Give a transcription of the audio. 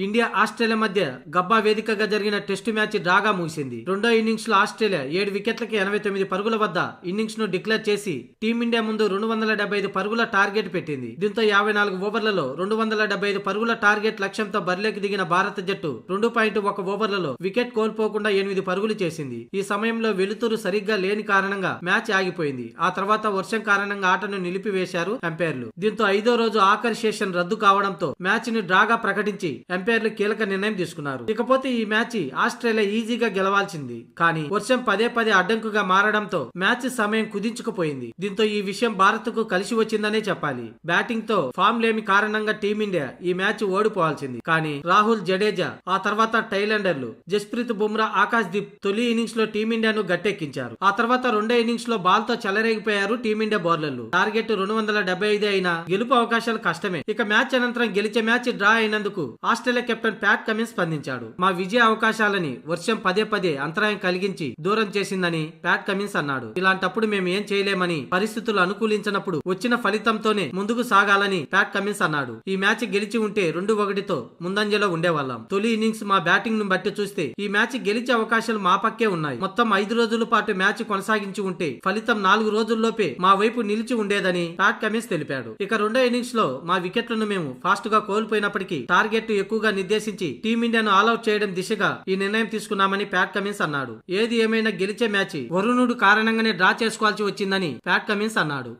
India Australia మధ్య గబ్బా వేదికగా జరిగిన టెస్టు మ్యాచ్ డ్రాగా ముగిసింది. రెండో ఇన్నింగ్స్ లో ఆస్ట్రేలియా 7 వికెట్లకి 89 పరుగుల వద్ద ఇన్నింగ్స్ ను డిక్లేర్ చేసి టీమిండియా ముందు 275 పరుగుల టార్గెట్ పెట్టింది. దీంతో 54 ఓవర్లలో 275 పరుగుల టార్గెట్ లక్ష్యంతో బరిలోకి దిగిన భారత జట్టు 2.1 ఓవర్లలో వికెట్ కోల్పోకుండా 8 పరుగులు చేసింది. ఈ సమయంలో వెలుతురు సరిగ్గా లేని కారణంగా మ్యాచ్ ఆగిపోయింది. ఆ తర్వాత వర్షం కారణంగా ఆటను నిలిపివేశారు ఎంపైర్లు. దీంతో 5వ రోజు ఆఖరి సెషన్ రద్దు కావడంతో మ్యాచ్ ని డ్రాగా ప్రకటించి ఎంపైర్లు కీలక నిర్ణయం తీసుకున్నారు. ఇకపోతే ఈ మ్యాచ్ ఆస్ట్రేలియా ఈజీగా గెలవాల్సింది, కానీ వర్షం పదే అడ్డంకుగా మారడంతో మ్యాచ్ సమయం కుదించుకుపోయింది. దీంతో ఈ విషయం భారత్ కు కలిసి వచ్చిందనే చెప్పాలి. బ్యాటింగ్ తో ఫామ్ లేమి కారణంగా టీమిండియా ఈ మ్యాచ్ ఓడిపోవాల్సింది, కానీ రాహుల్ జడేజా ఆ తర్వాత టైలెండర్లు జస్ప్రీత్ బుమ్రా, ఆకాశ్ దీప్ తొలి ఇన్నింగ్స్ లో టీమిండియాను గట్టెక్కించారు. ఆ తర్వాత రెండో ఇన్నింగ్స్ లో బాల్ తో చెలరేగిపోయారు టీమిండియా బౌలర్లు. టార్గెట్ 275 అయినా గెలుపు అవకాశాలు కష్టమే. ఇక మ్యాచ్ అనంతరం గెలిచే మ్యాచ్ డ్రా అయినందుకు ఆస్ట్రేలియా కెప్టెన్ ప్యాట్ కమిన్స్ స్పందించాడు. మా విజయ అవకాశాలని వర్షం పదే అంతరాయం కలిగించి దూరం చేసిందని ప్యాట్ కమిన్స్ అన్నాడు. ఇలాంటప్పుడు మేము ఏం చేయలేమని, పరిస్థితులు అనుకూలించినప్పుడు వచ్చిన ఫలితంతోనే ముందుకు సాగాలని ప్యాట్ కమిన్స్ అన్నాడు. ఈ మ్యాచ్ గెలిచి ఉంటే 2-1తో ముందంజలో ఉండేవాళ్ళం. తొలి ఇన్నింగ్స్ మా బ్యాటింగ్ ను బట్టి చూస్తే ఈ మ్యాచ్ గెలిచే అవకాశాలు మా పక్కే ఉన్నాయి. మొత్తం 5 రోజుల పాటు మ్యాచ్ కొనసాగించి ఉంటే ఫలితం 4 రోజుల్లోపే మా వైపు నిలిచి ఉండేదని ప్యాట్ కమిన్స్ తెలిపాడు. ఇక రెండో ఇన్నింగ్స్ లో మా వికెట్లను మేము ఫాస్ట్ గా కోల్పోయినప్పటికీ టార్గెట్ ఎక్కువగా నిర్దేశించి టీమిండియాను ఆల్అౌట్ చేయడం దిశగా ఈ నిర్ణయం తీసుకున్నామని ప్యాట్ కమిన్స్ అన్నాడు. ఏది ఏమైనా గెలిచే మ్యాచ్ వరుణుడు కారణంగానే డ్రా చేసుకోవాల్సి వచ్చిందని ప్యాట్ కమిన్స్ అన్నాడు.